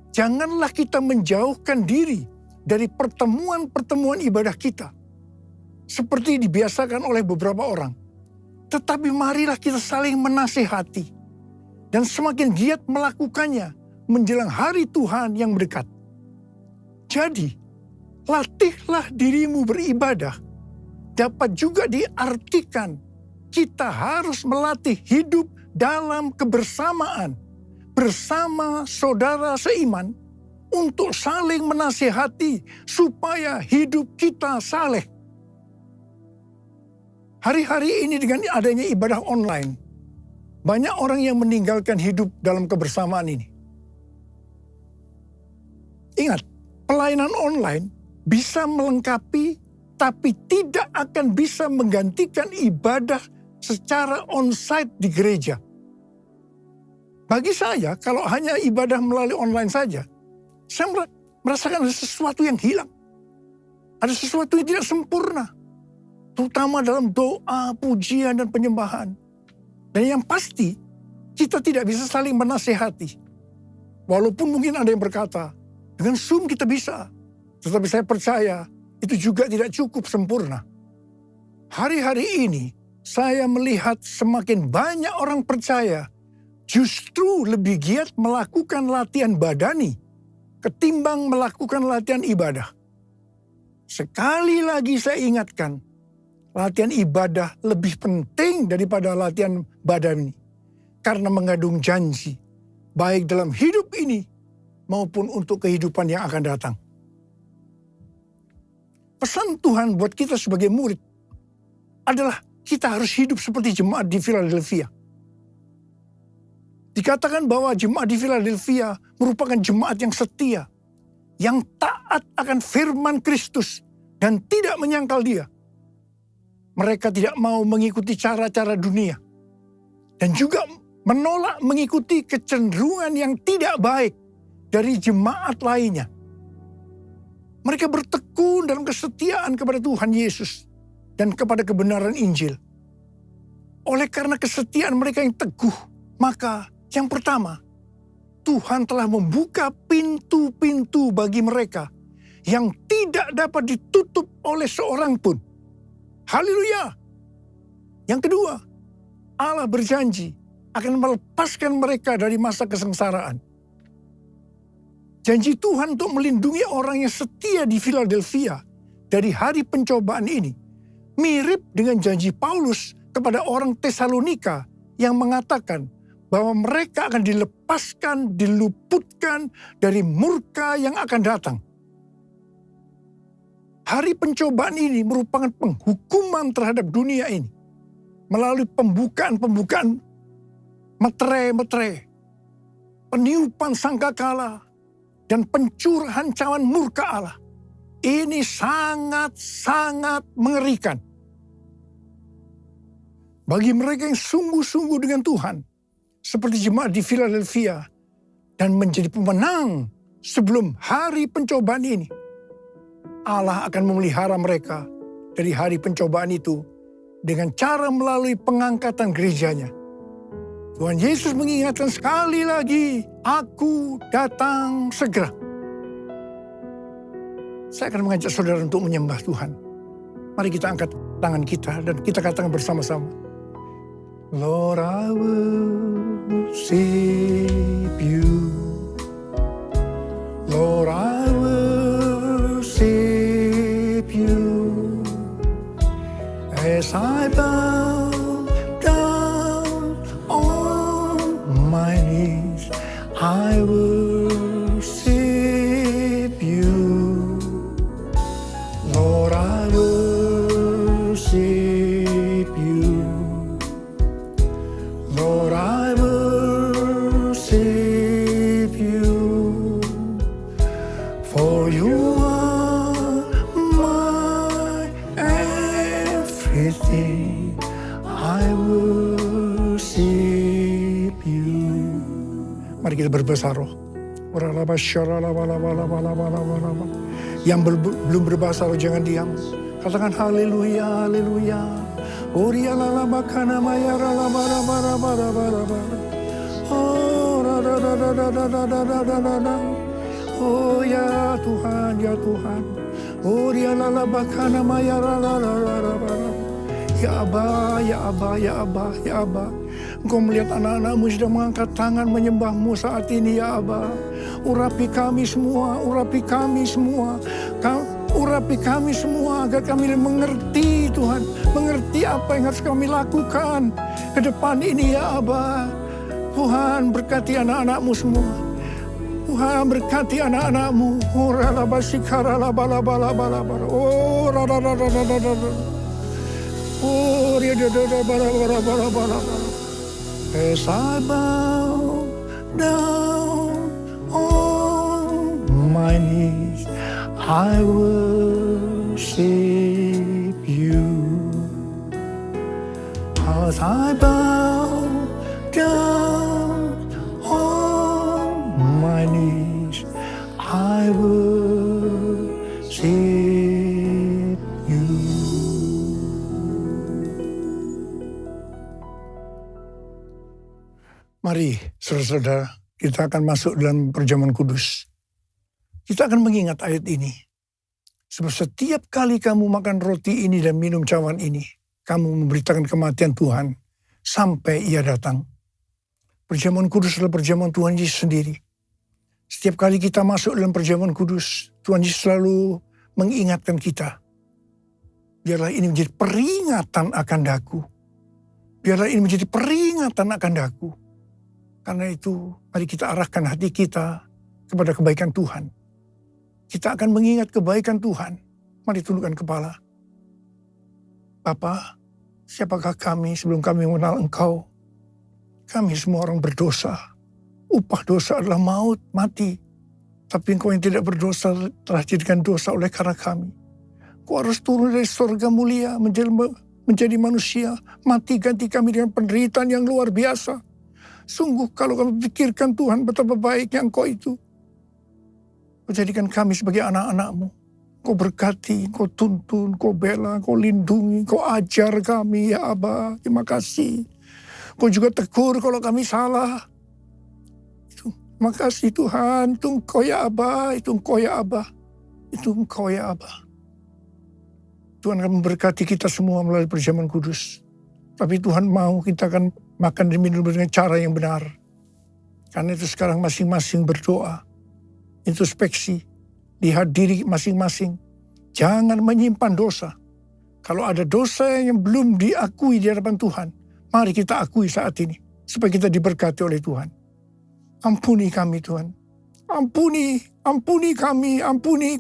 janganlah kita menjauhkan diri dari pertemuan-pertemuan ibadah kita, seperti dibiasakan oleh beberapa orang. Tetapi marilah kita saling menasihati, dan semakin giat melakukannya menjelang hari Tuhan yang mendekat. Jadi, latihlah dirimu beribadah dapat juga diartikan kita harus melatih hidup dalam kebersamaan bersama saudara seiman untuk saling menasihati supaya hidup kita saleh. Hari-hari ini dengan adanya ibadah online, banyak orang yang meninggalkan hidup dalam kebersamaan ini. Ingat, pelayanan online bisa melengkapi tapi tidak akan bisa menggantikan ibadah secara onsite di gereja. Bagi saya, kalau hanya ibadah melalui online saja, saya merasakan ada sesuatu yang hilang. Ada sesuatu yang tidak sempurna. Terutama dalam doa, pujian, dan penyembahan. Dan yang pasti, kita tidak bisa saling menasehati. Walaupun mungkin ada yang berkata, dengan Zoom kita bisa. Tetapi saya percaya, itu juga tidak cukup sempurna. Hari-hari ini, saya melihat semakin banyak orang percaya justru lebih giat melakukan latihan badani ketimbang melakukan latihan ibadah. Sekali lagi saya ingatkan, latihan ibadah lebih penting daripada latihan badani karena mengandung janji baik dalam hidup ini maupun untuk kehidupan yang akan datang. Pesan Tuhan buat kita sebagai murid adalah kita harus hidup seperti jemaat di Philadelphia. Dikatakan bahwa jemaat di Philadelphia merupakan jemaat yang setia, yang taat akan firman Kristus dan tidak menyangkal Dia. Mereka tidak mau mengikuti cara-cara dunia dan juga menolak mengikuti kecenderungan yang tidak baik dari jemaat lainnya. Mereka bertekun dalam kesetiaan kepada Tuhan Yesus dan kepada kebenaran Injil. Oleh karena kesetiaan mereka yang teguh, maka yang pertama, Tuhan telah membuka pintu-pintu bagi mereka yang tidak dapat ditutup oleh seorang pun. Haleluya! Yang kedua, Allah berjanji akan melepaskan mereka dari masa kesengsaraan. Janji Tuhan untuk melindungi orang yang setia di Philadelphia dari hari pencobaan ini mirip dengan janji Paulus kepada orang Tesalonika yang mengatakan bahwa mereka akan dilepaskan, diluputkan dari murka yang akan datang. Hari pencobaan ini merupakan penghukuman terhadap dunia ini melalui pembukaan meterai, peniupan sangkakala, dan pencurahan cawan murka Allah. Ini sangat-sangat mengerikan. Bagi mereka yang sungguh-sungguh dengan Tuhan, seperti jemaat di Philadelphia, dan menjadi pemenang sebelum hari pencobaan ini, Allah akan memelihara mereka dari hari pencobaan itu dengan cara melalui pengangkatan gerejanya. Tuhan Yesus mengingatkan sekali lagi, aku datang segera. Saya akan mengajak saudara untuk menyembah Tuhan. Mari kita angkat tangan kita dan kita katakan bersama-sama. Lord, I worship you. Lord, I worship you. As I bow down on my knees, I worship you. Lord, I worship you. Lord, I worship you. For you are my everything. I worship you. Mari kita berbahasa roh. Yang belum berbahasa roh jangan diam. Katakan haleluya, haleluya. Oria lala bakana maya rala bara bara bara bara bara. Oh ra ra ra ra ra ra ra ra ra ra ra. Oh ya Tuhan, ya Tuhan. Oria lala bakana maya rala ra ra ra bara. Ya Aba, ya Aba, ya Aba, ya Aba. Engkau melihat anak-anakmu sudah mengangkat tangan menyembahmu saat ini ya Aba. Urapi kami semua, urapi kami semua. Urapi kami semua agar kami mengerti Tuhan. Mengerti apa yang harus kami lakukan ke depan ini ya Aba. Tuhan berkati anak-anakmu semua. Tuhan berkati anak-anakmu. Oh ralabasikara labalabalabalabala. Oh rarararararara. Oh riadadadabalabalabalabalabala. As I bow down on my knees, I worship you. As I bow down on my knees, I worship you. Mari, saudara-saudara, kita akan masuk dalam perjamuan kudus. Kita akan mengingat ayat ini. Sebab setiap kali kamu makan roti ini dan minum cawan ini, kamu memberitakan kematian Tuhan sampai ia datang. Perjamuan kudus adalah perjamuan Tuhan Yesus sendiri. Setiap kali kita masuk dalam perjamuan kudus, Tuhan Yesus selalu mengingatkan kita. Biarlah ini menjadi peringatan akan daku. Biarlah ini menjadi peringatan akan daku. Karena itu, mari kita arahkan hati kita kepada kebaikan Tuhan. Kita akan mengingat kebaikan Tuhan. Mari tundukkan kepala. Bapa, siapakah kami sebelum kami mengenal Engkau? Kami semua orang berdosa. Upah dosa adalah maut, mati. Tapi Engkau yang tidak berdosa telah jadikan dosa oleh karena kami. Engkau harus turun dari surga mulia menjadi manusia. Mati ganti kami dengan penderitaan yang luar biasa. Sungguh kalau kami pikirkan Tuhan betapa baiknya Engkau itu. Kau jadikan kami sebagai anak-anak-Mu. Kau berkati, Kau tuntun, Kau bela, Kau lindungi, Kau ajar kami ya Aba. Terima kasih. Kau juga tegur kalau kami salah. Terima kasih Tuhan. Itu Engkau ya Aba, itu Engkau ya Aba. Itu Engkau ya Aba. Tuhan akan memberkati kita semua melalui perjamuan kudus. Tapi Tuhan mau kita akan makan dan minum dengan cara yang benar. Karena itu sekarang masing-masing berdoa. introspeksi, lihat diri masing-masing. Jangan menyimpan dosa. Kalau ada dosa yang belum diakui di hadapan Tuhan, mari kita akui saat ini, supaya kita diberkati oleh Tuhan. Ampuni kami Tuhan. Ampuni kami, ampuni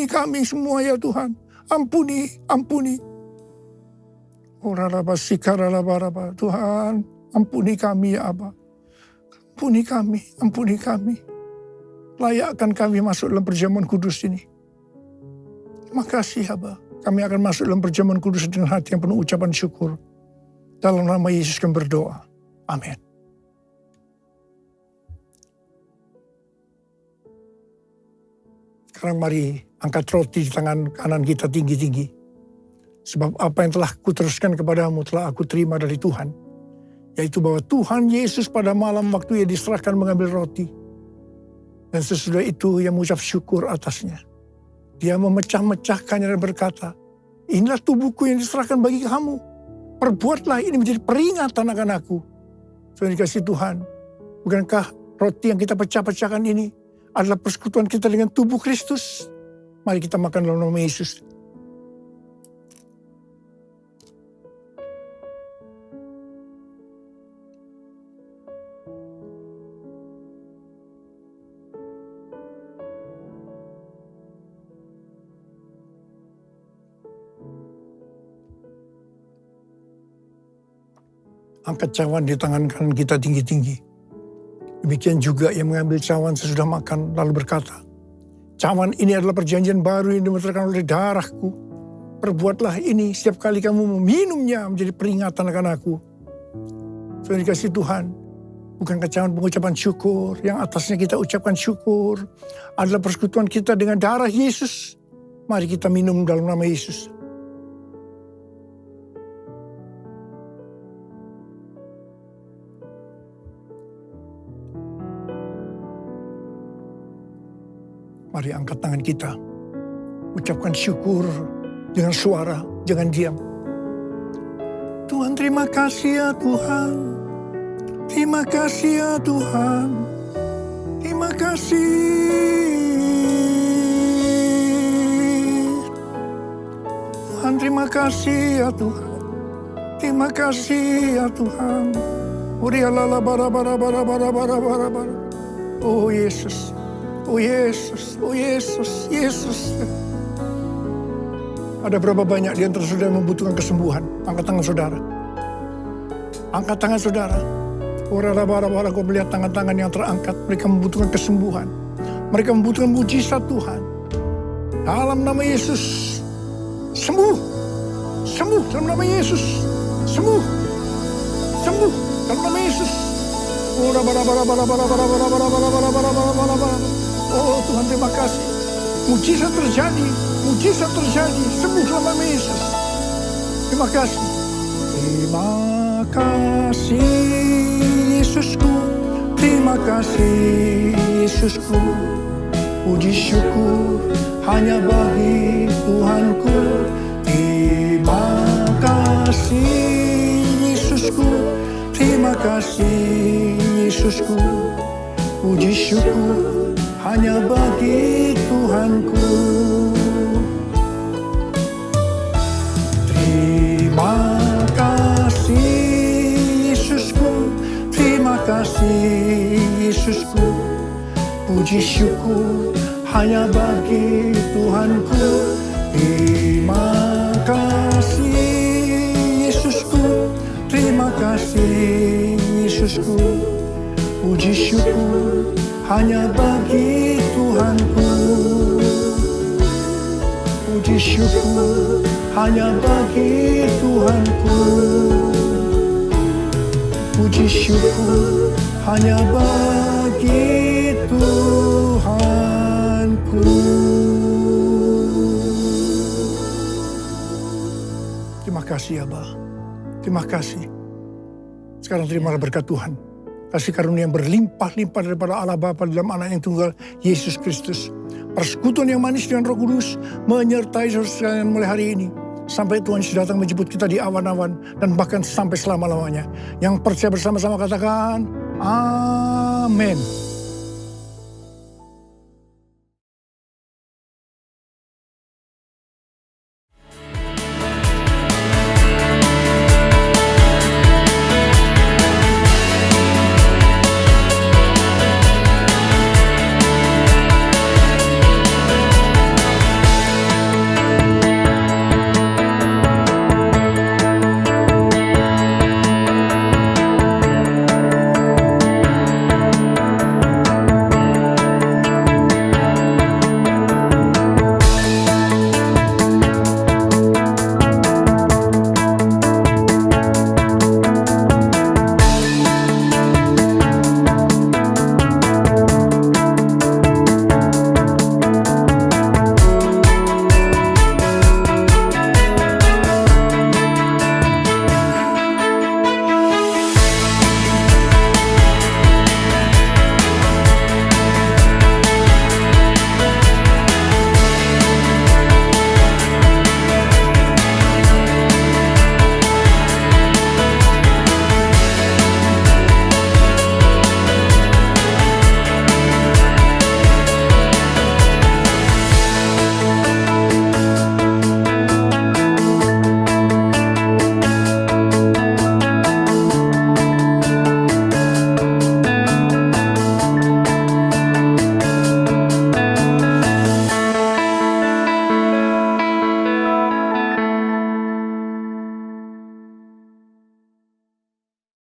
kami semua ya Tuhan. Ampuni. Tuhan, ampuni kami ya Aba. Ampuni kami. Layakkan kami masuk dalam perjamuan kudus ini. Terima kasih Aba. Kami akan masuk dalam perjamuan kudus dengan hati yang penuh ucapan syukur. Dalam nama Yesus kami berdoa. Amin. Sekarang mari angkat roti di tangan kanan kita tinggi-tinggi. Sebab apa yang telah kuteruskan kepadamu telah aku terima dari Tuhan. Yaitu bahwa Tuhan Yesus pada malam waktu ia diserahkan mengambil roti. Dan sesudah itu ia mengucap syukur atasnya. Dia memecah-mecahkannya dan berkata, inilah tubuhku yang diserahkan bagi kamu. Perbuatlah ini menjadi peringatan akan aku. Tuhan dikasih Tuhan. Bukankah roti yang kita pecah-pecahkan ini adalah persekutuan kita dengan tubuh Kristus? Mari kita makan dalam nama Yesus. Angkat cawan di tangan kanan kita tinggi-tinggi. Demikian juga yang mengambil cawan sesudah makan lalu berkata, cawan ini adalah perjanjian baru yang dimeterkan oleh darahku. Perbuatlah ini setiap kali kamu meminumnya menjadi peringatan akan aku. Tuhan dikasih Tuhan, bukankah cawan pengucapan syukur yang atasnya kita ucapkan syukur adalah persekutuan kita dengan darah Yesus. Mari kita minum dalam nama Yesus. Mari angkat tangan kita. Ucapkan syukur dengan suara, jangan diam. Tuhan terima kasih ya Tuhan. Terima kasih ya Tuhan. Terima kasih. Tuhan terima kasih ya Tuhan. Terima kasih ya Tuhan. Urialala bara. Oh Yesus. Oh Yesus, oh Yesus, Yesus. Ada berapa banyak di antara saudara yang membutuhkan kesembuhan? Angkat tangan saudara. Angkat tangan saudara. Ora-bara, kau melihat tangan-tangan yang terangkat. Mereka membutuhkan kesembuhan. Mereka membutuhkan mujizat Tuhan. Dalam nama Yesus. Sembuh. Sembuh dalam nama Yesus. Sembuh. Sembuh dalam nama Yesus. Ora-bara. Oh Tuhan terima kasih. Mujizat terjadi. Mujizat terjadi. Sembuh dalam nama Yesus. Terima kasih. Terima kasih Yesusku. Terima kasih Yesusku. Puji syukur hanya bagi Tuhanku. Terima kasih Yesusku. Terima kasih Yesusku. Puji syukur hanya bagi Tuhanku. Terima kasih Yesusku. Terima kasih Yesusku. Puji syukur hanya bagi Tuhanku. Terima kasih Yesusku. Terima kasih Yesusku. Puji syukur hanya bagi Tuhanku. Puji syukur hanya bagi Tuhanku. Puji syukur hanya bagi Tuhanku. Terima kasih Abah. Terima kasih. Sekarang terimalah berkat Tuhan. Kasih karunia yang berlimpah-limpah daripada Allah Bapa dalam Anak yang tunggal, Yesus Kristus. Persekutuan yang manis dengan Roh Kudus menyertai saudara sekalian mulai hari ini. Sampai Tuhan Yesus datang menjemput kita di awan-awan dan bahkan sampai selama-lamanya. Yang percaya bersama-sama katakan, Amin.